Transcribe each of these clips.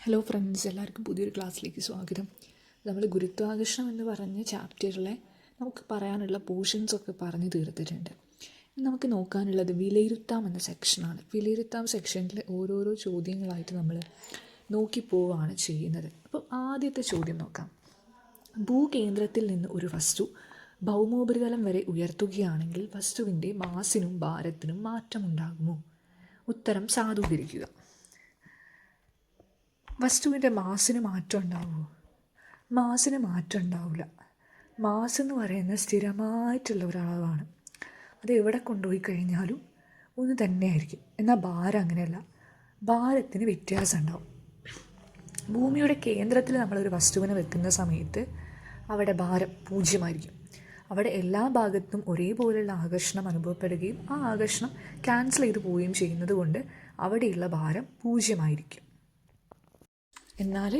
Hello friends, എല്ലാവർക്കും പുതിയൊരു ക്ലാസ്സിലേക്ക് സ്വാഗതം. നമ്മൾ ഗുരുത്വാകർഷണം എന്ന് പറഞ്ഞ ചാപ്റ്ററിലെ നമുക്ക് പറയാനുള്ള പോർഷൻസൊക്കെ പറഞ്ഞു തീർത്തിട്ടുണ്ട്. നമുക്ക് നോക്കാനുള്ളത് വിലയിരുത്താം എന്ന സെക്ഷനാണ്. വിലയിരുത്താം സെക്ഷനിൽ ഓരോരോ ചോദ്യങ്ങളായിട്ട് നമ്മൾ നോക്കിപ്പോവുകയാണ് ചെയ്യുന്നത്. അപ്പോൾ ആദ്യത്തെ ചോദ്യം നോക്കാം. ഭൂകേന്ദ്രത്തിൽ നിന്ന് ഒരു വസ്തു ഭൗമോപരിതലം വരെ ഉയർത്തുകയാണെങ്കിൽ വസ്തുവിൻ്റെ മാസിനും ഭാരത്തിനും മാറ്റമുണ്ടാകുമോ? ഉത്തരം സാധൂകരിക്കുക. വസ്തുവിൻ്റെ മാസിന് മാറ്റം ഉണ്ടാവുമോ? മാസിന് മാറ്റം ഉണ്ടാവില്ല. മാസ് എന്ന് പറയുന്നത് സ്ഥിരമായിട്ടുള്ള ഒരളവാണ്. അത് എവിടെ കൊണ്ടുപോയി കഴിഞ്ഞാലും ഒന്ന് തന്നെയായിരിക്കും. എന്നാൽ ഭാരം അങ്ങനെയല്ല, ഭാരത്തിന് വ്യത്യാസം ഉണ്ടാവും. ഭൂമിയുടെ കേന്ദ്രത്തിൽ നമ്മളൊരു വസ്തുവിനെ വെക്കുന്ന സമയത്ത് അവിടെ ഭാരം 0 അവിടെ എല്ലാ ഭാഗത്തും ഒരേപോലെയുള്ള ആകർഷണം അനുഭവപ്പെടുകയും ആ ആകർഷണം ക്യാൻസൽ ചെയ്ത് പോവുകയും ചെയ്യുന്നത് കൊണ്ട് അവിടെയുള്ള ഭാരം 0 എന്നാൽ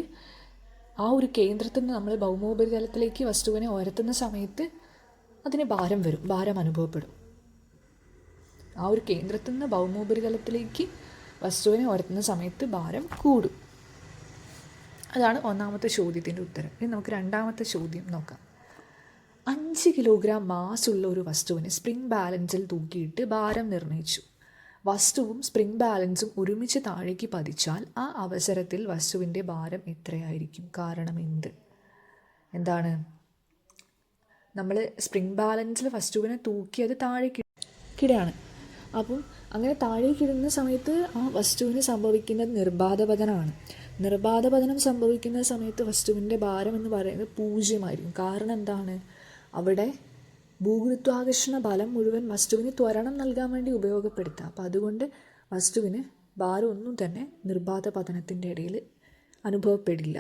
ആ ഒരു കേന്ദ്രത്തിൽ നിന്ന് നമ്മൾ ഭൗമോപരിതലത്തിലേക്ക് വസ്തുവിനെ ഉയർത്തുന്ന സമയത്ത് അതിന് ഭാരം വരും, ഭാരം അനുഭവപ്പെടും. ആ ഒരു കേന്ദ്രത്തിൽ നിന്ന് ഭൗമോപരിതലത്തിലേക്ക് വസ്തുവിനെ ഉയർത്തുന്ന സമയത്ത് ഭാരം കൂടും. അതാണ് ഒന്നാമത്തെ ചോദ്യത്തിൻ്റെ ഉത്തരം. ഇനി നമുക്ക് രണ്ടാമത്തെ ചോദ്യം നോക്കാം. 5 കിലോഗ്രാം മാസുള്ള ഒരു വസ്തുവിനെ സ്പ്രിംഗ് ബാലൻസിൽ തൂക്കിയിട്ട് ഭാരം നിർണ്ണയിച്ചു. വസ്തുവും സ്പ്രിംഗ് ബാലൻസും ഒരുമിച്ച് താഴേക്ക് പതിച്ചാൽ ആ അവസരത്തിൽ വസ്തുവിൻ്റെ ഭാരം എത്രയായിരിക്കും? കാരണം എന്താണ്? നമ്മൾ സ്പ്രിംഗ് ബാലൻസിൽ വസ്തുവിനെ തൂക്കി അത് താഴേക്കിടുകയാണ്. അപ്പം അങ്ങനെ താഴേക്കിടുന്ന സമയത്ത് ആ വസ്തുവിന് സംഭവിക്കുന്നത് നിർബാധപതനമാണ്. നിർബാധപതനം സംഭവിക്കുന്ന സമയത്ത് വസ്തുവിൻ്റെ ഭാരം എന്ന് പറയുന്നത് 0 കാരണം എന്താണ്? അവിടെ ഭൂഗുരുത്വാകർഷണ ബലം മുഴുവൻ വസ്തുവിന് ത്വരണം നൽകാൻ വേണ്ടി ഉപയോഗപ്പെടുത്താം. അപ്പം അതുകൊണ്ട് വസ്തുവിന് ഭാരം ഒന്നും തന്നെ നിർബാധ പതനത്തിൻ്റെ ഇടയിൽ അനുഭവപ്പെടില്ല.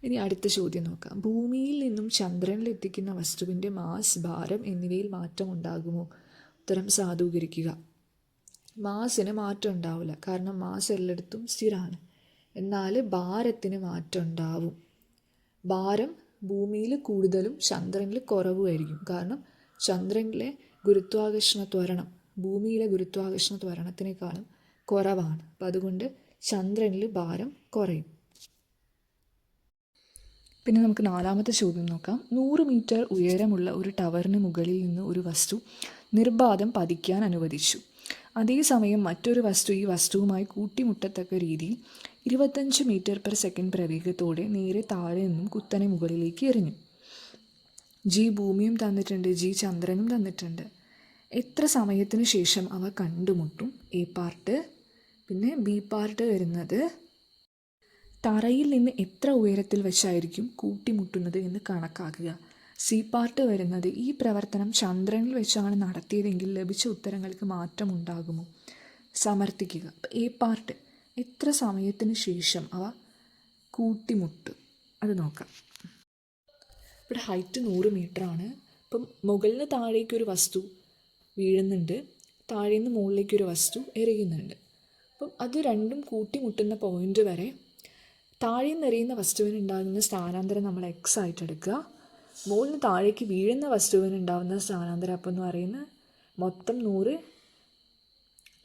ഇനി അടുത്ത ചോദ്യം നോക്കാം. ഭൂമിയിൽ നിന്നും ചന്ദ്രനിൽ എത്തിക്കുന്ന വസ്തുവിൻ്റെ മാസ്, ഭാരം എന്നിവയിൽ മാറ്റം ഉണ്ടാകുമോ? ഉത്തരം സാധൂകരിക്കുക. മാസിന് മാറ്റം ഉണ്ടാവില്ല, കാരണം മാസ് എല്ലായിടത്തും സ്ഥിരമാണ്. എന്നാൽ ഭാരത്തിന് മാറ്റം ഉണ്ടാവും. ഭാരം ഭൂമിയിൽ കൂടുതലും ചന്ദ്രനിൽ കുറവുമായിരിക്കും. കാരണം ചന്ദ്രനിലെ ഗുരുത്വാകർഷണ ത്വരണം ഭൂമിയിലെ ഗുരുത്വാകർഷണ ത്വരണത്തിനേക്കാളും കുറവാണ്. അപ്പം അതുകൊണ്ട് ചന്ദ്രനിൽ ഭാരം കുറയും. പിന്നെ നമുക്ക് നാലാമത്തെ ചോദ്യം നോക്കാം. 100 മീറ്റർ ഉയരമുള്ള ഒരു ടവറിന് മുകളിൽ നിന്ന് ഒരു വസ്തു നിർബാധം പതിക്കാൻ അനുവദിച്ചു. അതേസമയം മറ്റൊരു വസ്തു ഈ വസ്തുവുമായി കൂട്ടിമുട്ടത്തക്ക രീതിയിൽ 25 മീറ്റർ/സെക്കൻഡ് പ്രവേഗത്തോടെ നേരെ താഴെ നിന്നും കുത്തനെ മുകളിലേക്ക് എറിഞ്ഞു. ജി ഭൂമിയും തന്നിട്ടുണ്ട്, ജി ചന്ദ്രനും തന്നിട്ടുണ്ട്. എത്ര സമയത്തിന് ശേഷം അവ കണ്ടുമുട്ടും? A part. പിന്നെ ബി പാർട്ട് വരുന്നത് തറയിൽ നിന്ന് എത്ര ഉയരത്തിൽ വെച്ചായിരിക്കും കൂട്ടിമുട്ടുന്നത് എന്ന് കണക്കാക്കുക. സി പാർട്ട് വരുന്നത് ഈ പ്രവർത്തനം ചന്ദ്രനിൽ വെച്ചാണ് നടത്തിയതെങ്കിൽ ലഭിച്ച ഉത്തരങ്ങൾക്ക് മാറ്റമുണ്ടാകുമോ? സമർത്ഥിക്കുക. എ പാർട്ട് എത്ര സമയത്തിന് ശേഷം അവ കൂട്ടിമുട്ടും അത് നോക്കാം. ഇവിടെ ഹൈറ്റ് 100 മീറ്ററാണ്. അപ്പം മുകളിൽ നിന്ന് താഴേക്കൊരു വസ്തു വീഴുന്നുണ്ട്, താഴെ നിന്ന് മുകളിലേക്കൊരു വസ്തു എറിയുന്നുണ്ട്. അപ്പം അത് രണ്ടും കൂട്ടിമുട്ടുന്ന പോയിൻ്റ് വരെ താഴെ നിന്ന് എറിയുന്ന വസ്തുവിനുണ്ടാകുന്ന സ്ഥാനാന്തരം നമ്മൾ എക്സ് ആയിട്ട് എടുക്കുക. മുകളിൽ നിന്ന് താഴേക്ക് വീഴുന്ന വസ്തുവിനുണ്ടാകുന്ന സ്ഥാനാന്തരം അപ്പം എന്ന് പറയുന്നത് മൊത്തം 100,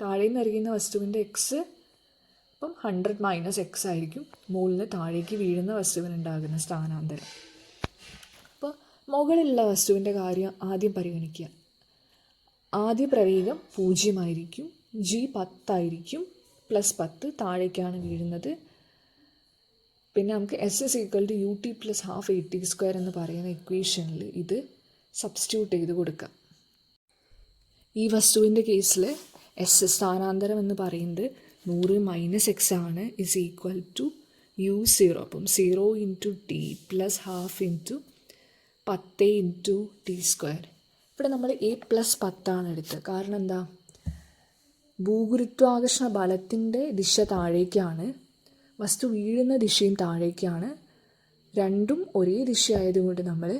താഴെ നിന്ന് എറിയുന്ന വസ്തുവിൻ്റെ എക്സ് അപ്പം 100 - x ആയിരിക്കും മുകളിൽ നിന്ന് താഴേക്ക് വീഴുന്ന വസ്തുവിനുണ്ടാകുന്ന സ്ഥാനാന്തരം. അപ്പോൾ മുകളിലുള്ള വസ്തുവിൻ്റെ കാര്യം ആദ്യം പരിഗണിക്കുക. ആദ്യ പ്രവേഗം 0 ജി 10 +10 താഴേക്കാണ് വീഴുന്നത്. പിന്നെ നമുക്ക് S = ut + ½ at² എന്ന് പറയുന്ന ഇക്വേഷനിൽ ഇത് സബ്സ്റ്റിറ്റ്യൂട്ട് ചെയ്ത് കൊടുക്കാം. ഈ വസ്തുവിൻ്റെ കേസിൽ എസ് സ്ഥാനാന്തരം എന്ന് പറയുന്നത് 100 - x ആണ്, = u0. അപ്പം 0 × t + ½ × 10 × t². ഇവിടെ നമ്മൾ a + 10 എടുത്തത്. കാരണം എന്താ? ഭൂഗുരുത്വാകർഷണ ബലത്തിൻ്റെ ദിശ താഴേക്കാണ്, വസ്തു വീഴുന്ന ദിശയും താഴേക്കാണ്. രണ്ടും ഒരേ ദിശയായതുകൊണ്ട് നമ്മൾ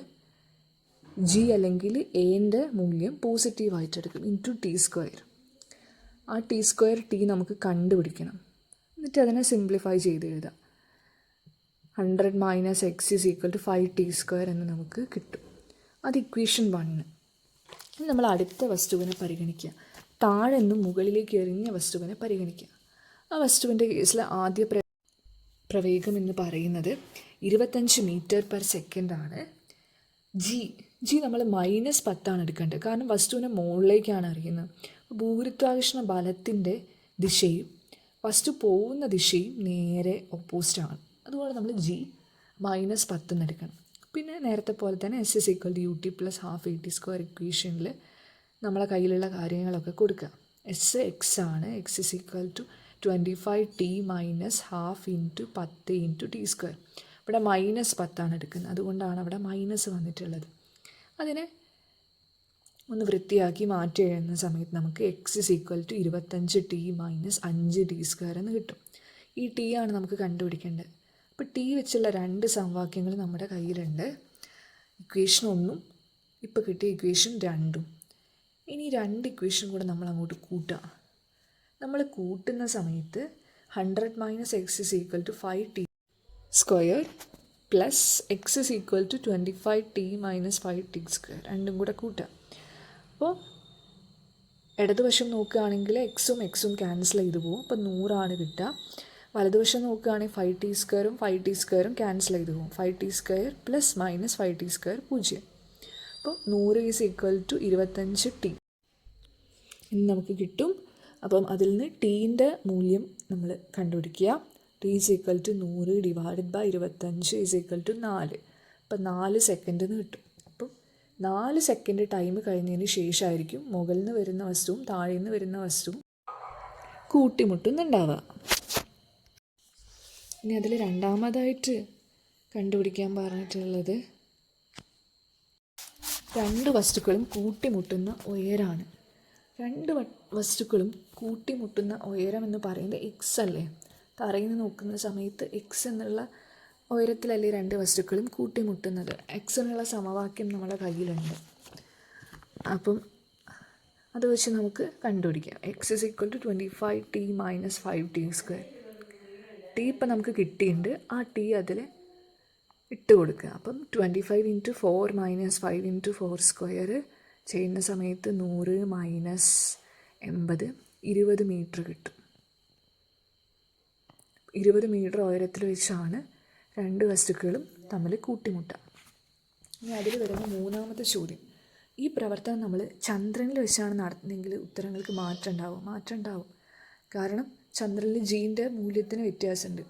ജി അല്ലെങ്കിൽ എൻ്റെ മൂല്യം പോസിറ്റീവായിട്ടെടുക്കും × t². ആ t² നമുക്ക് കണ്ടുപിടിക്കണം. എന്നിട്ട് അതിനെ സിംപ്ലിഫൈ ചെയ്ത് എഴുതാം. 100 - x = 5t² എന്ന് നമുക്ക് കിട്ടും. അത് ഇക്വേഷൻ 1. നമ്മൾ അടുത്ത വസ്തുവിനെ പരിഗണിക്കുക. താഴെ നിന്നും മുകളിലേക്ക് എറിഞ്ഞ വസ്തുവിനെ പരിഗണിക്കുക. ആ വസ്തുവിൻ്റെ കേസിൽ ആദ്യ പ്രവേഗം എന്ന് പറയുന്നത് 25 മീറ്റർ/സെക്കൻഡ് ആണ്. ജി നമ്മൾ -10 എടുക്കേണ്ടത്, കാരണം വസ്തുവിനെ മുകളിലേക്കാണ് അറിയുന്നത്. ഭൂഗുരുത്വാകർഷണ ബലത്തിൻ്റെ ദിശയും വസ്തു പോകുന്ന ദിശയും നേരെ ഓപ്പോസിറ്റാണ്. അതുകൊണ്ട് നമ്മൾ ജി -10 എടുക്കണം. പിന്നെ നേരത്തെ പോലെ തന്നെ S=UT + ½ AT² ഇക്വേഷനിൽ നമ്മളെ കയ്യിലുള്ള കാര്യങ്ങളൊക്കെ കൊടുക്കുക. x ആണ്. x=25t - ½ × 10 × t². ഇവിടെ -10 എടുക്കുന്നത്, അതുകൊണ്ടാണ് അവിടെ മൈനസ് വന്നിട്ടുള്ളത്. അതിനെ ഒന്ന് വൃത്തിയാക്കി മാറ്റി എഴുതുന്ന സമയത്ത് നമുക്ക് x=25t - 5t² എന്ന് കിട്ടും. ഈ ടി ആണ് നമുക്ക് കണ്ടുപിടിക്കേണ്ടത്. അപ്പോൾ ടി വെച്ചുള്ള 2 സമവാക്യങ്ങൾ നമ്മുടെ കയ്യിലുണ്ട്. ഇക്വേഷൻ 1 ഇപ്പോൾ കിട്ടിയ ഇക്വേഷൻ 2. ഇനി 2 ഇക്വേഷൻ കൂടെ നമ്മൾ അങ്ങോട്ട് കൂട്ടുക. നമ്മൾ കൂട്ടുന്ന സമയത്ത് 100 - x = 5t² + x = 25t - 5t², രണ്ടും കൂടെ കൂട്ടുക. അപ്പോൾ ഇടതുവശം നോക്കുകയാണെങ്കിൽ എക്സും ക്യാൻസൽ ചെയ്ത് പോകും. അപ്പോൾ 100 കിട്ടുക. വലതുവശം നോക്കുകയാണെങ്കിൽ 5t² 5t² ക്യാൻസൽ ചെയ്ത് പോകും. 5t² ± 5t² 0. അപ്പോൾ 100 = 25t എന്ന് നമുക്ക് കിട്ടും. അപ്പം അതിൽ നിന്ന് ടീൻ്റെ മൂല്യം നമ്മൾ കണ്ടുപിടിക്കുക. t = 100 / 25 = 4. അപ്പം 4 സെക്കൻഡ് എന്ന് കിട്ടും. അപ്പം 4 സെക്കൻഡ് ടൈം കഴിഞ്ഞതിന് ശേഷമായിരിക്കും മുകളിൽ നിന്ന് വരുന്ന വസ്തുവും താഴെ നിന്ന് വരുന്ന വസ്തുവും കൂട്ടിമുട്ടുന്നുണ്ടാവുക. ഇനി അതിൽ രണ്ടാമതായിട്ട് കണ്ടുപിടിക്കാൻ പറഞ്ഞിട്ടുള്ളത് 2 വസ്തുക്കളും കൂട്ടിമുട്ടുന്ന ഉയരമാണ്. 2 വസ്തുക്കളും കൂട്ടിമുട്ടുന്ന ഉയരം എന്ന് പറയുന്നത് x അല്ലേ. തറയിൽ നിന്ന് നോക്കുന്ന സമയത്ത് x എന്നുള്ള ഉയരത്തിലല്ലേ 2 വസ്തുക്കളും കൂട്ടിമുട്ടുന്നത്. x എന്നുള്ള സമവാക്യം നമ്മുടെ കയ്യിലുണ്ട്. അപ്പം അത് വെച്ച് നമുക്ക് കണ്ടുപിടിക്കാം. x = 25t - 5t². ടി ഇപ്പം നമുക്ക് കിട്ടിയിട്ടുണ്ട്. ആ ടി അതിൽ ഇട്ട് കൊടുക്കുക. അപ്പം 25 × 4 - 5 × 4² ചെയ്യുന്ന സമയത്ത് 100 - 80 20 മീറ്റർ കിട്ടും. 20 മീറ്റർ ഉയരത്തിൽ വെച്ചാണ് 2 വസ്തുക്കളും തമ്മിൽ കൂട്ടിമുട്ടുക. ഇനി അതിൽ വരുന്ന മൂന്നാമത്തെ ചോദ്യം, ഈ പ്രവർത്തനം നമ്മൾ ചന്ദ്രനിൽ വെച്ചാണ് നടത്തുന്നതെങ്കിൽ ഉത്തരങ്ങൾക്ക് മാറ്റം ഉണ്ടാവും. കാരണം ചന്ദ്രനിൽ ജീൻ്റെ മൂല്യത്തിന് വ്യത്യാസമുണ്ട്,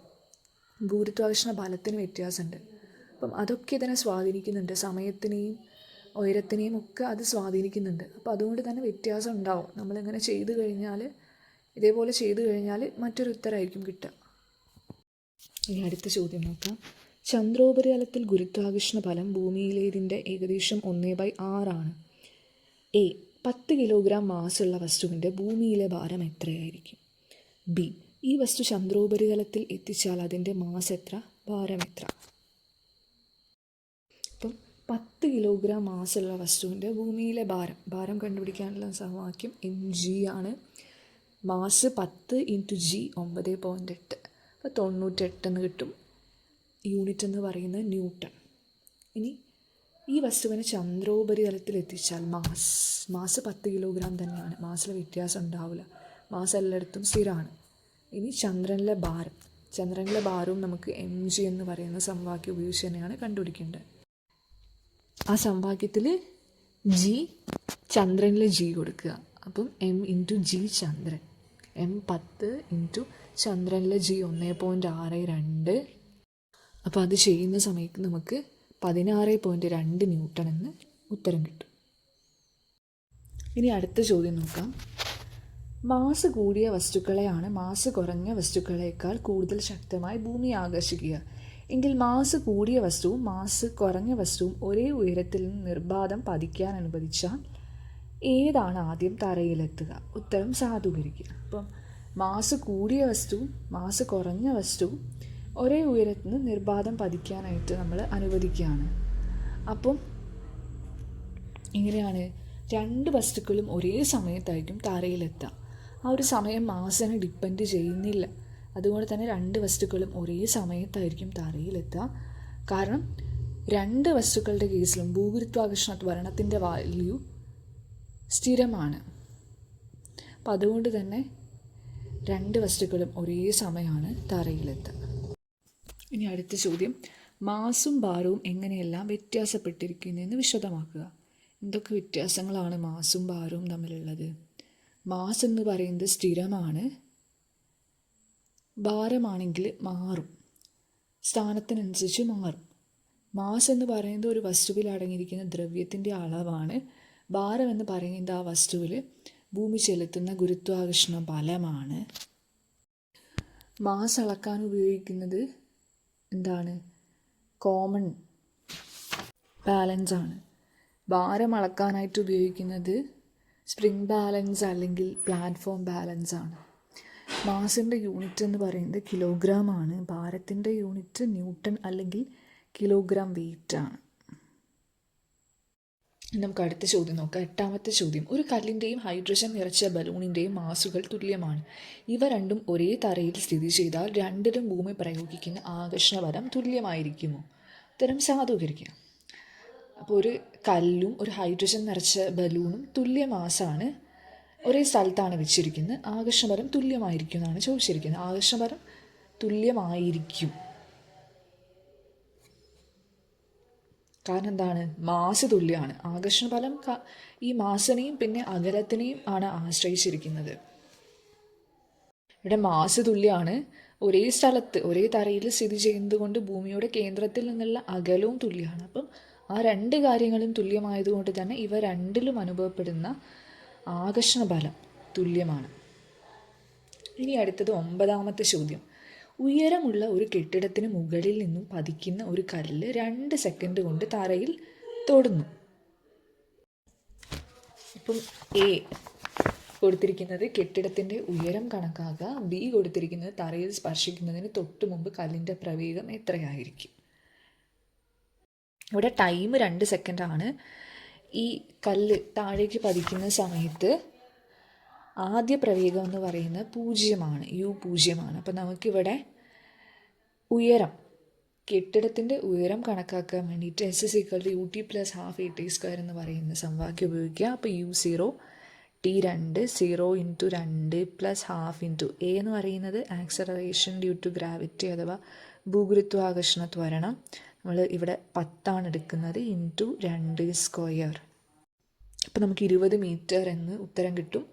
ഭൂഗുരുത്വാകർഷണ ബലത്തിന് വ്യത്യാസമുണ്ട്. അപ്പം അതൊക്കെ ഇതിനെ സ്വാധീനിക്കുന്നുണ്ട്. സമയത്തിനെയും ഉയരത്തിനെയും ഒക്കെ അത് സ്വാധീനിക്കുന്നുണ്ട്. അപ്പോൾ അതുകൊണ്ട് തന്നെ വ്യത്യാസം ഉണ്ടാവും. നമ്മളിങ്ങനെ ഇതേപോലെ ചെയ്തു കഴിഞ്ഞാൽ മറ്റൊരു ഉത്തരമായിരിക്കും കിട്ടുക. ഇനി അടുത്ത ചോദ്യം നോക്കാം. ചന്ദ്രോപരിതലത്തിൽ ഗുരുത്വാകർഷണ ബലം ഭൂമിയിലേതിൻ്റെ ഏകദേശം 1/6 ആണ്. എ 10 കിലോഗ്രാം മാസുള്ള വസ്തുവിൻ്റെ ഭൂമിയിലെ ഭാരം എത്രയായിരിക്കും? ബി ഈ വസ്തു ചന്ദ്രോപരിതലത്തിൽ എത്തിച്ചാൽ അതിൻ്റെ മാസ് എത്ര, ഭാരം എത്ര? അപ്പം 10 കിലോഗ്രാം മാസുള്ള വസ്തുവിൻ്റെ ഭൂമിയിലെ ഭാരം കണ്ടുപിടിക്കാനുള്ള സമവാക്യം mg ആണ്. Mass 10 × g 9.8. അപ്പോൾ 98 എന്ന് കിട്ടും. യൂണിറ്റ് എന്ന് പറയുന്നത് ന്യൂട്ടൺ. ഇനി ഈ വസ്തുവിനെ ചന്ദ്രോപരിതലത്തിൽ എത്തിച്ചാൽ മാസ് 10 കിലോഗ്രാം തന്നെയാണ്. മാസിൽ വ്യത്യാസം ഉണ്ടാവില്ല. മാസ് എല്ലായിടത്തും സ്ഥിരമാണ്. ഇനി ചന്ദ്രനിലെ ഭാരവും നമുക്ക് mg എന്ന് പറയുന്ന സമവാക്യം ഉപയോഗിച്ച് തന്നെയാണ് കണ്ടുപിടിക്കേണ്ടത്. ആ സമവാക്യത്തിൽ ചന്ദ്രനിൽ g കൊടുക്കുക. അപ്പം m × g ചന്ദ്രൻ, m 10 × ചന്ദ്രനിലെ g 1.62. അപ്പോൾ അത് ചെയ്യുന്ന സമയത്ത് നമുക്ക് 16.2 ന്യൂട്ടൺ എന്ന് ഉത്തരം കിട്ടും. ഇനി അടുത്ത ചോദ്യം നോക്കാം. മാസ് കൂടിയ വസ്തുക്കളെയാണ് മാസ് കുറഞ്ഞ വസ്തുക്കളേക്കാൾ കൂടുതൽ ശക്തമായി ഭൂമി ആകർഷിക്കുക. എങ്കിൽ മാസ് കൂടിയ വസ്തുവും മാസ് കുറഞ്ഞ വസ്തുവും ഒരേ ഉയരത്തിൽ നിന്ന് നിർബാധം പതിക്കാൻ അനുവദിച്ചാൽ ഏതാണ് ആദ്യം തറയിലെത്തുക? ഉത്തരം സാധൂകരിക്കുക. അപ്പം മാസ് കൂടിയ വസ്തുവും മാസ് കുറഞ്ഞ വസ്തുവും ഒരേ ഉയരത്തിൽ നിന്ന് നിർബാധം പതിക്കാനായിട്ട് നമ്മൾ അനുവദിക്കുകയാണ്. അപ്പം ഇങ്ങനെയാണ് 2 വസ്തുക്കളും ഒരേ സമയത്തായിരിക്കും തറയിലെത്തുക. ആ ഒരു സമയം മാസിനെ ഡിപ്പെൻഡ് ചെയ്യുന്നില്ല. അതുകൊണ്ട് തന്നെ 2 വസ്തുക്കളും ഒരേ സമയത്തായിരിക്കും തറയിലെത്തുക. കാരണം 2 വസ്തുക്കളുടെ കേസിലും ഭൂഗുരുത്വാകർഷണ ത്വരണത്തിൻ്റെ വാല്യൂ സ്ഥിരമാണ്. അപ്പം അതുകൊണ്ട് തന്നെ 2 വസ്തുക്കളും ഒരേ സമയമാണ് തറയിലെത്തുക. ഇനി അടുത്ത ചോദ്യം, മാസും ഭാരവും എങ്ങനെയെല്ലാം വ്യത്യാസപ്പെട്ടിരിക്കുന്നതെന്ന് വിശദമാക്കുക. എന്തൊക്കെ വ്യത്യാസങ്ങളാണ് മാസും ഭാരവും തമ്മിലുള്ളത്? മാസ് എന്ന് പറയുന്നത് സ്ഥിരമാണ്, ഭാരമാണെങ്കിൽ മാറും, സ്ഥാനത്തിനനുസരിച്ച് മാറും. മാസ് എന്ന് പറയുന്നത് ഒരു വസ്തുവിൽ അടങ്ങിയിരിക്കുന്ന ദ്രവ്യത്തിൻ്റെ അളവാണ്. ഭാരം എന്ന് പറയുന്നത് ആ വസ്തുവിൽ ഭൂമി ചെലുത്തുന്ന ഗുരുത്വാകർഷണ ബലമാണ്. മാസ് അളക്കാൻ ഉപയോഗിക്കുന്നത് എന്താണ്? കോമൺ ബാലൻസ് ആണ്. ഭാരം അളക്കാനായിട്ട് ഉപയോഗിക്കുന്നത് സ്പ്രിംഗ് ബാലൻസ് അല്ലെങ്കിൽ പ്ലാറ്റ്ഫോം ബാലൻസ് ആണ്. മാസിൻ്റെ യൂണിറ്റ് എന്ന് പറയുന്നത് കിലോഗ്രാം ആണ്. ഭാരത്തിൻ്റെ യൂണിറ്റ് ന്യൂട്ടൺ അല്ലെങ്കിൽ കിലോഗ്രാം വെയിറ്റ് ആണ്. നമുക്ക് അടുത്ത ചോദ്യം നോക്കാം. 8ാമത്തെ ചോദ്യം, ഒരു കല്ലിൻ്റെയും ഹൈഡ്രജൻ നിറച്ച ബലൂണിൻ്റെയും മാസുകൾ തുല്യമാണ്. ഇവ രണ്ടും ഒരേ തറയിൽ സ്ഥിതി ചെയ്താൽ രണ്ടിലും ഭൂമി പ്രയോഗിക്കുന്ന ആകർഷണബലം തുല്യമായിരിക്കുമോ? ഉത്തരം സാധൂകരിക്കുക. അപ്പോൾ ഒരു കല്ലും ഒരു ഹൈഡ്രജൻ നിറച്ച ബലൂണും തുല്യ മാസാണ്, ഒരേ സ്ഥലത്താണ് വെച്ചിരിക്കുന്നത്. ആകർഷണബലം തുല്യമായിരിക്കും എന്നാണ് ചോദിച്ചിരിക്കുന്നത്. ആകർഷണബലം തുല്യമായിരിക്കും. കാരണം എന്താണ്? മാസ് തുല്യമാണ്. ആകർഷണബലം ഈ മാസിനെയും പിന്നെ അകലത്തിനെയും ആണ് ആശ്രയിച്ചിരിക്കുന്നത്. ഇവിടെ മാസ് തുല്യമാണ്, ഒരേ സ്ഥലത്ത് ഒരേ തറയിൽ സ്ഥിതി ചെയ്യുന്നത് കൊണ്ട് ഭൂമിയുടെ കേന്ദ്രത്തിൽ നിന്നുള്ള അകലവും തുല്യമാണ്. അപ്പം ആ രണ്ട് കാര്യങ്ങളും തുല്യമായതുകൊണ്ട് തന്നെ ഇവ രണ്ടിലും അനുഭവപ്പെടുന്ന ആകർഷണബലം തുല്യമാണ്. ഇനി അടുത്തത് 9ാമത്തെ ചോദ്യം, ഉയരമുള്ള ഒരു കെട്ടിടത്തിന് മുകളിൽ നിന്നും പതിക്കുന്ന ഒരു കല്ല് 2 സെക്കൻഡ് കൊണ്ട് തറയിൽ തൊടുന്നു. ഇപ്പം എ കൊടുത്തിരിക്കുന്നത് കെട്ടിടത്തിൻ്റെ ഉയരം കണക്കാക്കുക, ബി കൊടുത്തിരിക്കുന്നത് തറയിൽ സ്പർശിക്കുന്നതിന് തൊട്ട് മുമ്പ് കല്ലിൻ്റെ പ്രവേഗം എത്രയായിരിക്കും? ഇവിടെ ടൈം 2 സെക്കൻഡാണ്. ഈ കല്ല് താഴേക്ക് പതിക്കുന്ന സമയത്ത് ആദ്യ പ്രവേഗം എന്ന് പറയുന്നത് 0 u0. അപ്പം നമുക്കിവിടെ ഉയരം, കെട്ടിടത്തിൻ്റെ ഉയരം കണക്കാക്കാൻ വേണ്ടിയിട്ട് S=ut + ½ at² എന്ന് പറയുന്ന സമവാക്യം ഉപയോഗിക്കുക. അപ്പോൾ u0 t2 0 × 2 + ½ a എന്ന് പറയുന്നത് ആക്സലറേഷൻ ഡ്യൂ ടു ഗ്രാവിറ്റി അഥവാ ഭൂഗുരുത്വാകർഷണ ത്വരണം. നമ്മൾ ഇവിടെ 10 എടുക്കുന്നത് × 2². അപ്പോൾ നമുക്ക് 20 മീറ്റർ എന്ന് ഉത്തരം കിട്ടും.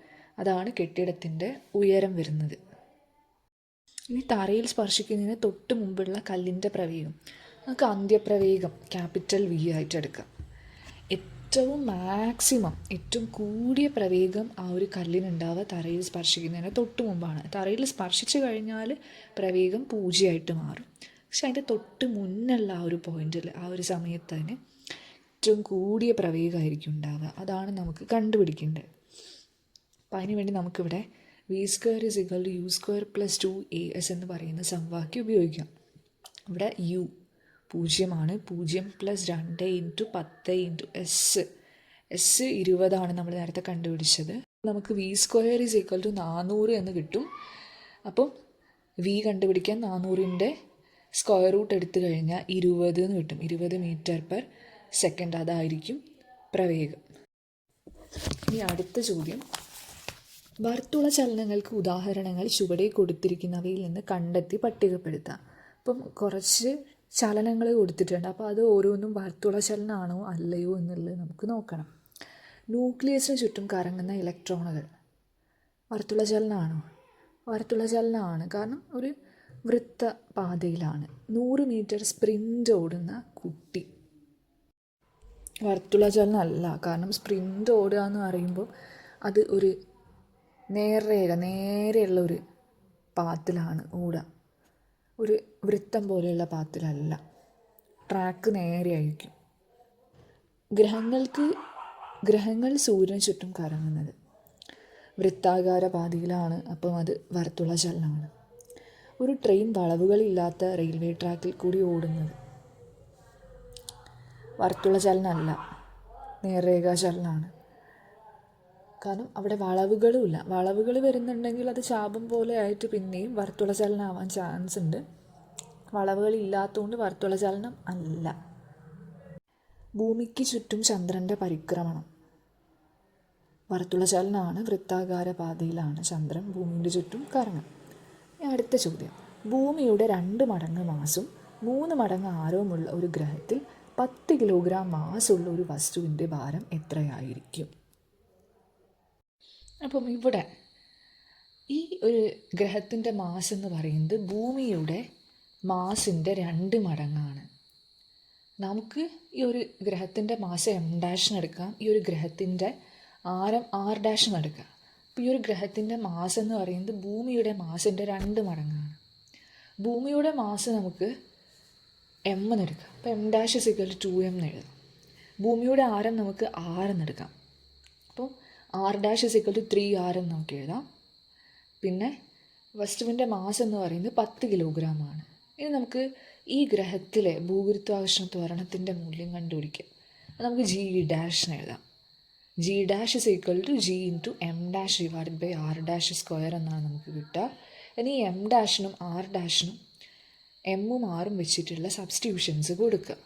അതാണ് കെട്ടിടത്തിൻ്റെ ഉയരം വരുന്നത്. ഇനി തറയിൽ സ്പർശിക്കുന്നതിന് തൊട്ട് മുമ്പുള്ള കല്ലിൻ്റെ പ്രവേഗം നമുക്ക് അന്ത്യപ്രവേഗം V ആയിട്ട് എടുക്കാം. ഏറ്റവും കൂടിയ പ്രവേഗം ആ ഒരു കല്ലിനുണ്ടാവുക തറയിൽ സ്പർശിക്കുന്നതിന് തൊട്ട് മുമ്പാണ്. തറയിൽ സ്പർശിച്ചു കഴിഞ്ഞാൽ പ്രവേഗം 0 ആയിട്ട് മാറും. പക്ഷെ അതിൻ്റെ തൊട്ട് മുന്നുള്ള ആ ഒരു പോയിന്റിൽ ആ ഒരു സമയത്തിന് ഏറ്റവും കൂടിയ പ്രവേഗമായിരിക്കും ഉണ്ടാവുക. അതാണ് നമുക്ക് കണ്ടുപിടിക്കേണ്ടത്. അപ്പം അതിനുവേണ്ടി നമുക്കിവിടെ v² = u² + 2as എന്ന് പറയുന്ന സമവാക്യം ഉപയോഗിക്കാം. ഇവിടെ u 0 0 + 2 × 10 × s 20 നമ്മൾ നേരത്തെ കണ്ടുപിടിച്ചത്. നമുക്ക് v² = 400 എന്ന് കിട്ടും. അപ്പം v കണ്ടുപിടിക്കാൻ 400ൻ്റെ സ്ക്വയർ റൂട്ട് എടുത്തു കഴിഞ്ഞാൽ 20 എന്ന് കിട്ടും. 20 m/s അതായിരിക്കും പ്രവേഗം. ഇനി അടുത്ത ചോദ്യം, വർത്തുള ചലനങ്ങൾക്ക് ഉദാഹരണങ്ങൾ ചുവടെ കൊടുത്തിരിക്കുന്നവയിൽ നിന്ന് കണ്ടെത്തി പട്ടികപ്പെടുത്താം. അപ്പം കുറച്ച് ചലനങ്ങൾ കൊടുത്തിട്ടുണ്ട്. അപ്പോൾ അത് ഓരോന്നും വർത്തുള ചലനമാണോ അല്ലയോ എന്നുള്ളത് നമുക്ക് നോക്കണം. ന്യൂക്ലിയസിന് ചുറ്റും കറങ്ങുന്ന ഇലക്ട്രോണുകൾ വർത്തുള ചലനമാണോ? വർത്തുള ചലനമാണ്. കാരണം ഒരു വൃത്തപാതയിലാണ്. 100 മീറ്റർ സ്പ്രിൻ്റ് ഓടുന്ന കുട്ടി വർത്തുള ചലനം അല്ല. കാരണം സ്പ്രിൻ്റ് ഓടുക എന്ന് പറയുമ്പോൾ അത് ഒരു നേരെയുള്ള ഒരു പാത്തിലാണ് ഓടുക. ഒരു വൃത്തം പോലെയുള്ള പാത്തിലല്ല, ട്രാക്ക് നേരെയായിരിക്കും. ഗ്രഹങ്ങൾ സൂര്യന് ചുറ്റും കറങ്ങുന്നത് വൃത്താകാര പാതയിലാണ്. അപ്പം അത് വർത്തുള ചലനമാണ്. ഒരു ട്രെയിൻ വളവുകളില്ലാത്ത റെയിൽവേ ട്രാക്കിൽ കൂടി ഓടുന്നത് വർത്തുള ചലനമല്ല, നേർരേഖാചലനമാണ്. കാരണം അവിടെ വളവുകളുമില്ല. വളവുകൾ വരുന്നുണ്ടെങ്കിൽ അത് ചാപം പോലെ ആയിട്ട് പിന്നെയും വർത്തുള ചലനമാവാൻ ചാൻസ് ഉണ്ട്. വളവുകളില്ലാത്തതുകൊണ്ട് വർത്തുള ചലനം അല്ല. ഭൂമിക്ക് ചുറ്റും ചന്ദ്രൻ്റെ പരിക്രമണം വർത്തുള ചലനമാണ്. വൃത്താകാര പാതയിലാണ് ചന്ദ്രൻ ഭൂമിയുടെ ചുറ്റും കറങ്ങും. അടുത്ത ചോദ്യം, ഭൂമിയുടെ 2 മടങ്ങ് മാസും 3 മടങ്ങ് ആരവുമുള്ള ഒരു ഗ്രഹത്തിൽ 10 കിലോഗ്രാം മാസുള്ള ഒരു വസ്തുവിൻ്റെ ഭാരം എത്രയായിരിക്കും? അപ്പം ഇവിടെ ഈ ഒരു ഗ്രഹത്തിൻ്റെ മാസ് എന്ന് പറയുന്നത് ഭൂമിയുടെ മാസിൻ്റെ 2 മടങ്ങാണ്. നമുക്ക് ഈ ഒരു ഗ്രഹത്തിൻ്റെ മാസ് M' എടുക്കാം, ഈ ഒരു ഗ്രഹത്തിൻ്റെ ആരം R' എടുക്കാം. അപ്പോൾ ഈ ഒരു ഗ്രഹത്തിൻ്റെ മാസ് എന്ന് പറയുന്നത് ഭൂമിയുടെ മാസിൻ്റെ 2 മടങ്ങാണ്. ഭൂമിയുടെ മാസ് നമുക്ക് M എന്നെടുക്കാം. അപ്പോൾ M'=2M എന്ന് എഴുതാം. ഭൂമിയുടെ ആരം നമുക്ക് R എന്നെടുക്കാം. അപ്പോൾ R'=3R എന്ന് നമുക്ക് എഴുതാം. പിന്നെ വസ്തുവിൻ്റെ മാസ് എന്ന് പറയുന്നത് 10 കിലോഗ്രാമാണ്. ഇനി നമുക്ക് ഈ ഗ്രഹത്തിലെ ഭൂഗുരുത്വാകർഷണ ത്വരണത്തിൻ്റെ മൂല്യം കണ്ടുപിടിക്കാം. നമുക്ക് G' എഴുതാം. G' G*M'/R' എന്നാണ് നമുക്ക് കിട്ടുക. ഇനി M'-നും R'-നും എമ്മും ആറും വെച്ചിട്ടുള്ള സബ്സ്റ്റിറ്റ്യൂഷൻസ് കൊടുക്കുക.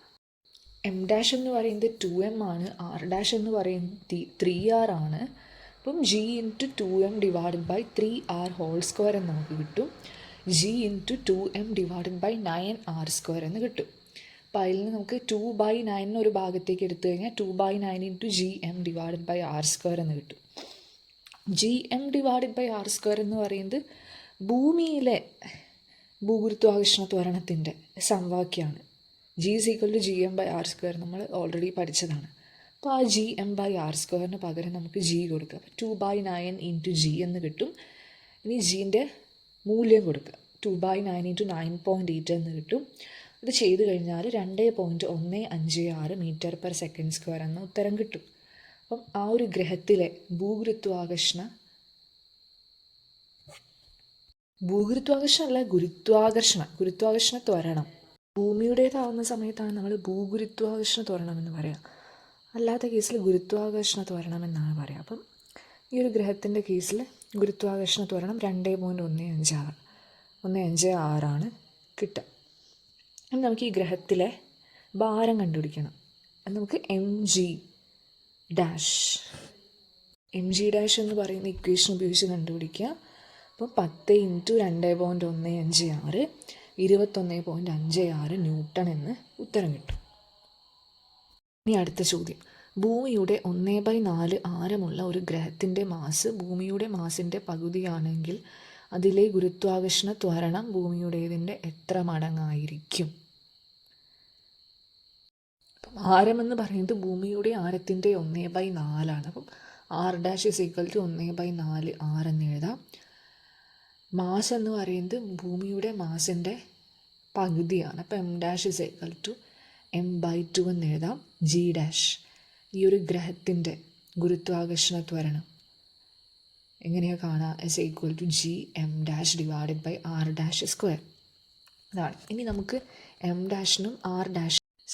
M' എന്ന് പറയുന്നത് 2M ആണ്, R' എന്ന് പറയുന്നത് 3R ആണ്. അപ്പം G*2M/3R² എന്ന് നമുക്ക് കിട്ടും. G*2M/9R² എന്ന് കിട്ടും. അപ്പോൾ അതിൽ നിന്ന് നമുക്ക് 2/9 ഒരു ഭാഗത്തേക്ക് എടുത്തു കഴിഞ്ഞാൽ 2/9 × GM/R² എന്ന് കിട്ടും. GM/R² എന്ന് പറയുന്നത് ഭൂമിയിലെ ഭൂഗുരുത്വാകർഷണ ത്വരണത്തിൻ്റെ സമവാക്യമാണ്. G=GM/R² നമ്മൾ ഓൾറെഡി പഠിച്ചതാണ്. അപ്പോൾ ആ GM/R² പകരം നമുക്ക് G കൊടുക്കുക. 2/9 × G എന്ന് കിട്ടും. ഇനി ജീൻ്റെ മൂല്യം കൊടുക്കുക. 2/9 × 9.8 എന്ന് കിട്ടും. ഇത് ചെയ്ത് കഴിഞ്ഞാൽ 2.156 m/s² എന്ന ഉത്തരം കിട്ടും. അപ്പം ആ ഒരു ഗ്രഹത്തിലെ ഗുരുത്വാകർഷണ ത്വരണം ഭൂമിയുടേതാവുന്ന സമയത്താണ് നമ്മൾ ഭൂഗുരുത്വാകർഷണ ത്വരണം എന്ന് പറയുക. അല്ലാത്ത കേസിൽ ഗുരുത്വാകർഷണ ത്വരണം എന്നാണ് പറയുക. അപ്പം ഈ ഒരു ഗ്രഹത്തിൻ്റെ കേസിൽ ഗുരുത്വാകർഷണ ത്വരണം 2.156 കിട്ടുക. ഇനി നമുക്ക് ഈ ഗ്രഹത്തിലെ ഭാരം കണ്ടുപിടിക്കണം. അത് നമുക്ക് mg' എന്ന് പറയുന്ന ഇക്വേഷൻ ഉപയോഗിച്ച് കണ്ടുപിടിക്കുക. അപ്പോൾ 10 × 2.156 21.56 ന്യൂട്ടൺ എന്ന് ഉത്തരം കിട്ടും. ഇനി അടുത്ത ചോദ്യം. ഭൂമിയുടെ 1/4 ആരമുള്ള ഒരു ഗ്രഹത്തിൻ്റെ മാസ് ഭൂമിയുടെ മാസിൻ്റെ പകുതിയാണെങ്കിൽ അതിലെ ഗുരുത്വാകർഷണ ത്വരണം ഭൂമിയുടേതിൻ്റെ എത്ര മടങ്ങായിരിക്കും? അപ്പം ആരമെന്ന് പറയുന്നത് ഭൂമിയുടെ ആരത്തിൻ്റെ 1/4 അപ്പം R'=1/4R എന്ന് എഴുതാം. മാസ് എന്ന് പറയുന്നത് ഭൂമിയുടെ മാസിൻ്റെ പകുതിയാണ്. അപ്പം M'=M/2 എന്ന് എഴുതാം. G' ഈ ഒരു ഗ്രഹത്തിൻ്റെ ഗുരുത്വാകർഷണ ത്വരണം എങ്ങനെയാണ് കാണുക? GM'/R'². അതാണ്. ഇനി നമുക്ക് M'-നും R'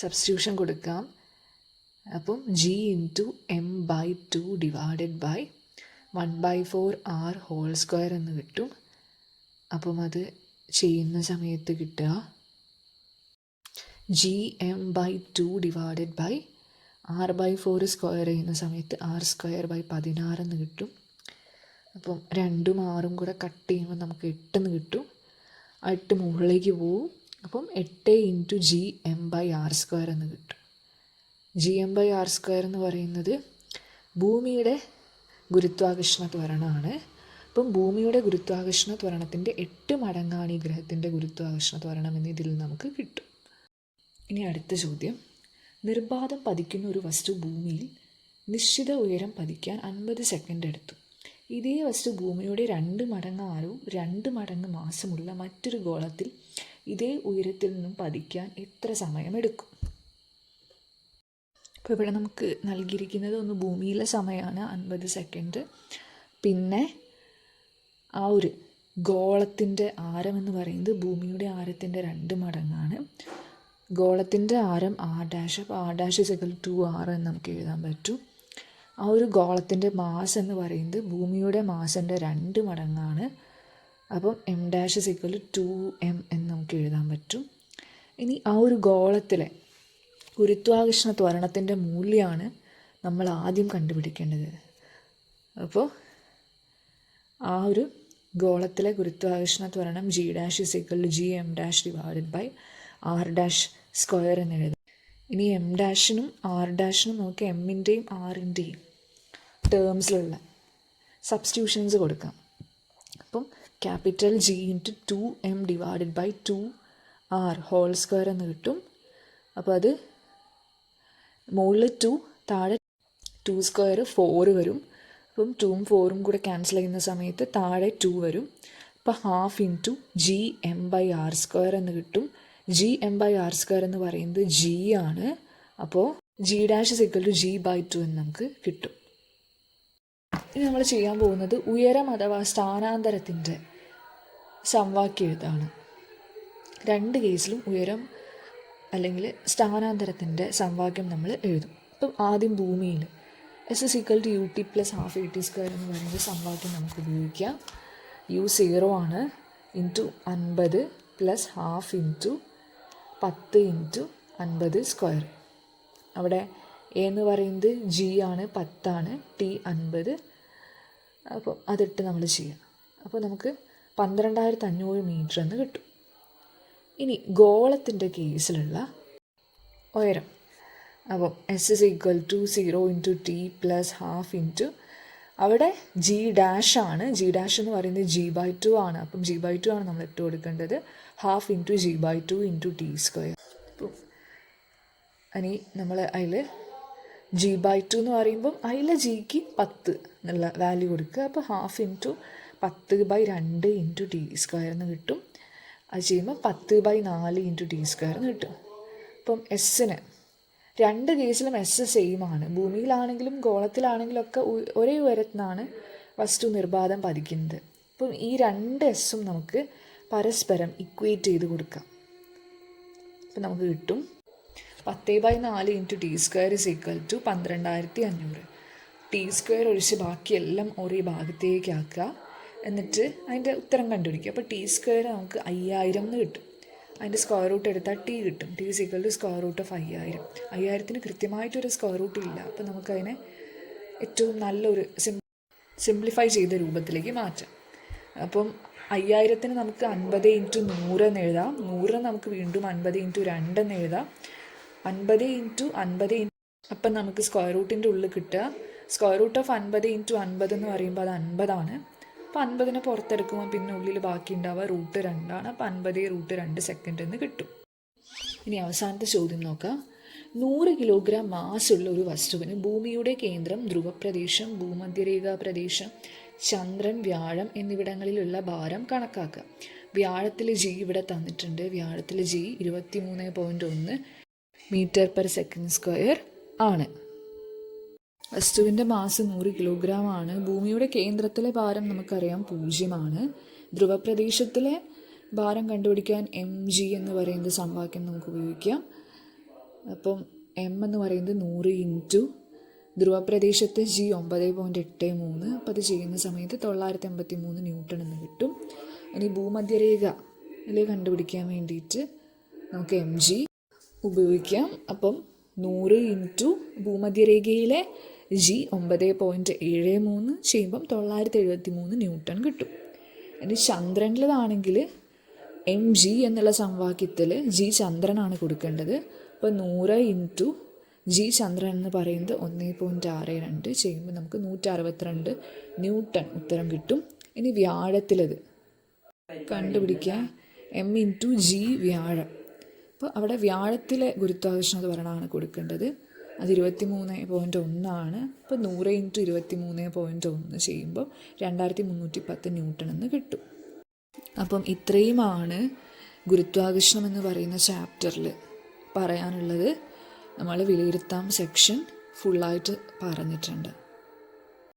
സബ്സ്റ്റിറ്റ്യൂഷൻ കൊടുക്കാം. അപ്പം G*M/2/1/4R² എന്ന് കിട്ടും. അപ്പം അത് ചെയ്യുന്ന സമയത്ത് കിട്ടുക GM/2/R/4² ചെയ്യുന്ന സമയത്ത് R²/16 എന്ന് കിട്ടും. അപ്പം 2ഉം 6ഉം കൂടെ കട്ട് ചെയ്യുമ്പോൾ നമുക്ക് 8 എന്ന് കിട്ടും. 8 മുകളിലേക്ക് പോവും. അപ്പം 8 × GM/R² എന്ന് കിട്ടും. GM/R² എന്ന് പറയുന്നത് ഭൂമിയുടെ ഗുരുത്വാകർഷണ ത്വരണമാണ്. അപ്പം ഭൂമിയുടെ ഗുരുത്വാകർഷണ ത്വരണത്തിൻ്റെ 8 മടങ്ങാണ് ഈ ഗ്രഹത്തിൻ്റെ ഗുരുത്വാകർഷണ ത്വരണം എന്ന് ഇതിൽ നമുക്ക് കിട്ടും. ഇനി അടുത്ത ചോദ്യം. നിർബാധം പതിക്കുന്ന ഒരു വസ്തു ഭൂമിയിൽ നിശ്ചിത ഉയരം പതിക്കാൻ 50 സെക്കൻഡ് എടുത്തു. ഇതേ വസ്തു ഭൂമിയുടെ 2 മടങ്ങ് ആരവും 2 മടങ്ങ് മാസമുള്ള മറ്റൊരു ഗോളത്തിൽ ഇതേ ഉയരത്തിൽ നിന്നും പതിക്കാൻ എത്ര സമയമെടുക്കും? അപ്പോൾ ഇവിടെ നമുക്ക് നൽകിയിരിക്കുന്നത് ഒന്ന് ഭൂമിയിലെ സമയമാണ് 50 സെക്കൻഡ്. പിന്നെ ആ ഒരു ഗോളത്തിൻ്റെ ആരം എന്ന് പറയുന്നത് ഭൂമിയുടെ ആരത്തിൻ്റെ 2 മടങ്ങാണ്. ഗോളത്തിൻ്റെ ആരം R'. അപ്പോൾ R'=2R എന്ന് നമുക്ക് എഴുതാൻ പറ്റും. ആ ഒരു ഗോളത്തിൻ്റെ മാസ് എന്ന് പറയുന്നത് ഭൂമിയുടെ മാസിൻ്റെ 2 മടങ്ങാണ്. അപ്പം M'=2M എന്ന് നമുക്ക് എഴുതാൻ പറ്റും. ഇനി ആ ഒരു ഗോളത്തിലെ ഗുരുത്വാകർഷണ ത്വരണത്തിൻ്റെ മൂല്യമാണ് നമ്മൾ ആദ്യം കണ്ടുപിടിക്കേണ്ടത്. അപ്പോൾ ആ ഒരു ഗോളത്തിലെ ഗുരുത്വാകർഷണ ത്വരണം G'=GM'/R² ആർ ഡാഷ് സ്ക്വയർ എന്ന് എഴുതാം. ഇനി എം ഡാഷിനും ആർ ഡാഷിനും നമുക്ക് എമ്മിൻ്റെയും ആറിൻ്റെയും ടേംസിലുള്ള സബ്സ്റ്റിറ്റ്യൂഷൻസ് കൊടുക്കാം. അപ്പം capital G into 2m divided by 2r whole square എന്ന് കിട്ടും. അപ്പോൾ അത് മുകളിൽ 2 താഴെ 2 സ്ക്വയർ 4 വരും. അപ്പം 2ഉം 4ഉം കൂടെ ക്യാൻസൽ ചെയ്യുന്ന സമയത്ത് താഴെ 2 വരും. അപ്പോൾ half into G M by R square എന്ന് കിട്ടും. G M by R square എന്ന് പറയുന്നത് ജി ആണ്. അപ്പോൾ G dash is equal to G by 2 എന്ന് നമുക്ക് കിട്ടും. ഇനി നമ്മൾ ചെയ്യാൻ പോകുന്നത് ഉയരം അഥവാ സ്ഥാനാന്തരത്തിൻ്റെ സമവാക്യം എഴുതാണ്. രണ്ട് കേസിലും ഉയരം അല്ലെങ്കിൽ സ്ഥാനാന്തരത്തിൻ്റെ സമവാക്യം നമ്മൾ എഴുതും. ഇപ്പം ആദ്യം ഭൂമിയിൽ S is equal to U T plus half A T square എന്ന് പറയുന്നത് സമവാക്യം നമുക്ക് ഉപയോഗിക്കാം. യു 0 ആണ് into 50 plus half into 10 into 50 സ്ക്വയർ. അവിടെ എ എന്ന് പറയുന്നത് ജി ആണ്, 10 ആണ്, ടി 50. അപ്പോൾ അതിട്ട് നമ്മൾ ചെയ്യാം. അപ്പോൾ നമുക്ക് 12,500 മീറ്റർ എന്ന് കിട്ടും. ഇനി ഗോളത്തിൻ്റെ കേസിലുള്ള ഉയരം, അപ്പോൾ S is equal to 0 into T plus half into, അവിടെ ജി ഡാഷ് ആണ്, ജി ഡാഷ് എന്ന് പറയുന്നത് ജി ബൈ 2 ആണ്. അപ്പം ജി ബൈ 2 ആണ് നമ്മൾ ഇട്ട് കൊടുക്കേണ്ടത്. Half into G by 2 into T square. അപ്പം ഇനി നമ്മൾ അതിൽ ജി ബൈ 2 എന്ന് പറയുമ്പം അതിൽ ജിക്ക് 10 എന്നുള്ള വാല്യൂ കൊടുക്കുക. അപ്പോൾ half into 10/2 into T square എന്ന് കിട്ടും. അത് ചെയ്യുമ്പോൾ 10/4 ഇൻറ്റു ടി സ്ക്വയർ എന്ന് കിട്ടും. അപ്പം എസ്സിന് രണ്ട് കേസിലും എസ് സെയിം ആണ്. ഭൂമിയിലാണെങ്കിലും ഗോളത്തിലാണെങ്കിലും ഒക്കെ ഒരേ ഉയരത്തിനാണ് വസ്തു നിർബാധം പതിക്കുന്നത്. അപ്പം ഈ രണ്ട് എസ്സും നമുക്ക് പരസ്പരം ഇക്വേറ്റ് ചെയ്ത് കൊടുക്കാം. അപ്പം നമുക്ക് കിട്ടും 10/4 into T square is equal to 12,500. T square ഒഴിച്ച് ബാക്കിയെല്ലാം ഒരേ ഭാഗത്തേക്ക് ആക്കുക. എന്നിട്ട് അതിൻ്റെ ഉത്തരം കണ്ടുപിടിക്കുക. അപ്പോൾ ടി സ്ക്വയർ നമുക്ക് 5000 എന്ന് കിട്ടും. അതിൻ്റെ സ്ക്വയർ റൂട്ട് എടുത്താൽ ടി കിട്ടും. T is equal to square root of 5000. 5000ത്തിന് കൃത്യമായിട്ടൊരു സ്ക്വയർ റൂട്ട് ഇല്ല. അപ്പോൾ നമുക്കതിനെ ഏറ്റവും നല്ലൊരു സിംപ്ലിഫൈ ചെയ്ത രൂപത്തിലേക്ക് മാറ്റാം. അപ്പം 5000ത്തിന് നമുക്ക് 50 ഇൻറ്റു 100 എന്ന് എഴുതാം. 100 നമുക്ക് വീണ്ടും 50 ഇൻറ്റു 2 എന്ന് എഴുതാം. 50 ഇൻറ്റു 50 അപ്പം നമുക്ക് സ്ക്വയർ റൂട്ടിൻ്റെ ഉള്ളിൽ കിട്ടുക സ്ക്വയർ റൂട്ട് ഓഫ് 50 ഇൻറ്റു 50 എന്ന് പറയുമ്പോൾ അത് 50 ആണ്. അപ്പോൾ 50നെ പുറത്തെടുക്കുമ്പോൾ പിന്നെ ഉള്ളിൽ ബാക്കി ഉണ്ടാവുക റൂട്ട് 2 ആണ്. അപ്പോൾ 50 റൂട്ട് 2 സെക്കൻഡ് എന്ന് കിട്ടും. ഇനി അവസാനത്തെ ചോദ്യം നോക്കാം. 100 കിലോഗ്രാം മാസുള്ള ഒരു വസ്തുവിന് ഭൂമിയുടെ കേന്ദ്രം, ധ്രുവപ്രദേശം, ഭൂമധ്യരേഖാ പ്രദേശം, ചന്ദ്രൻ, വ്യാഴം എന്നിവിടങ്ങളിലുള്ള ഭാരം കണക്കാക്കുക. വ്യാഴത്തിൽ ജി ഇവിടെ തന്നിട്ടുണ്ട്. വ്യാഴത്തിൽ g 23.1 metre per second square ആണ്. വസ്തുവിൻ്റെ മാസ് 100 കിലോഗ്രാം ആണ്. ഭൂമിയുടെ കേന്ദ്രത്തിലെ ഭാരം നമുക്കറിയാം 0 ആണ്. ധ്രുവപ്രദേശത്തിലെ ഭാരം കണ്ടുപിടിക്കാൻ എം ജി എന്ന് പറയുന്ന സമവാക്യം നമുക്ക് ഉപയോഗിക്കാം. അപ്പം എം എന്ന് പറയുന്നത് 100 ഇൻറ്റു ധ്രുവപ്രദേശത്ത് ജി 9.83. അപ്പോൾ അത് ചെയ്യുന്ന സമയത്ത് 983 ന്യൂട്ടൺ എന്ന് കിട്ടും. ഇനി ഭൂമധ്യരേഖ കണ്ടുപിടിക്കാൻ വേണ്ടിയിട്ട് നമുക്ക് എം ജി ഉപയോഗിക്കാം. അപ്പം 100 ഇൻറ്റു ഭൂമധ്യരേഖയിലെ ജി 9.73 ചെയ്യുമ്പം 973 ന്യൂട്ടൺ കിട്ടും. ഇനി ചന്ദ്രനിലാണെങ്കിൽ എം ജി എന്നുള്ള സമവാക്യത്തിൽ ജി ചന്ദ്രനാണ് കൊടുക്കേണ്ടത്. അപ്പോൾ 100 ഇൻറ്റു ജി ചന്ദ്രൻ എന്ന് പറയുന്നത് 1.62 ചെയ്യുമ്പോൾ നമുക്ക് 162 ന്യൂട്ടൺ ഉത്തരം കിട്ടും. ഇനി വ്യാഴത്തിലത് കണ്ടുപിടിക്കാൻ എം ഇൻറ്റു ജി വ്യാഴം. അപ്പോൾ അവിടെ വ്യാഴത്തിലെ ഗുരുത്വാകർഷണ ത്വരണമാണ് കൊടുക്കേണ്ടത്. അത് 23.1 ആണ്. അപ്പോൾ 100 ഇൻറ്റു 23.1 ചെയ്യുമ്പോൾ 2310 ന്യൂട്ടൺ എന്ന് കിട്ടും. അപ്പം ഇത്രയുമാണ് ഗുരുത്വാകർഷണം എന്ന് പറയുന്ന ചാപ്റ്ററിൽ പറയാനുള്ളത്. നമ്മൾ വിലയിരുത്താം സെക്ഷൻ ഫുള്ളായിട്ട് പറഞ്ഞിട്ടുണ്ട്.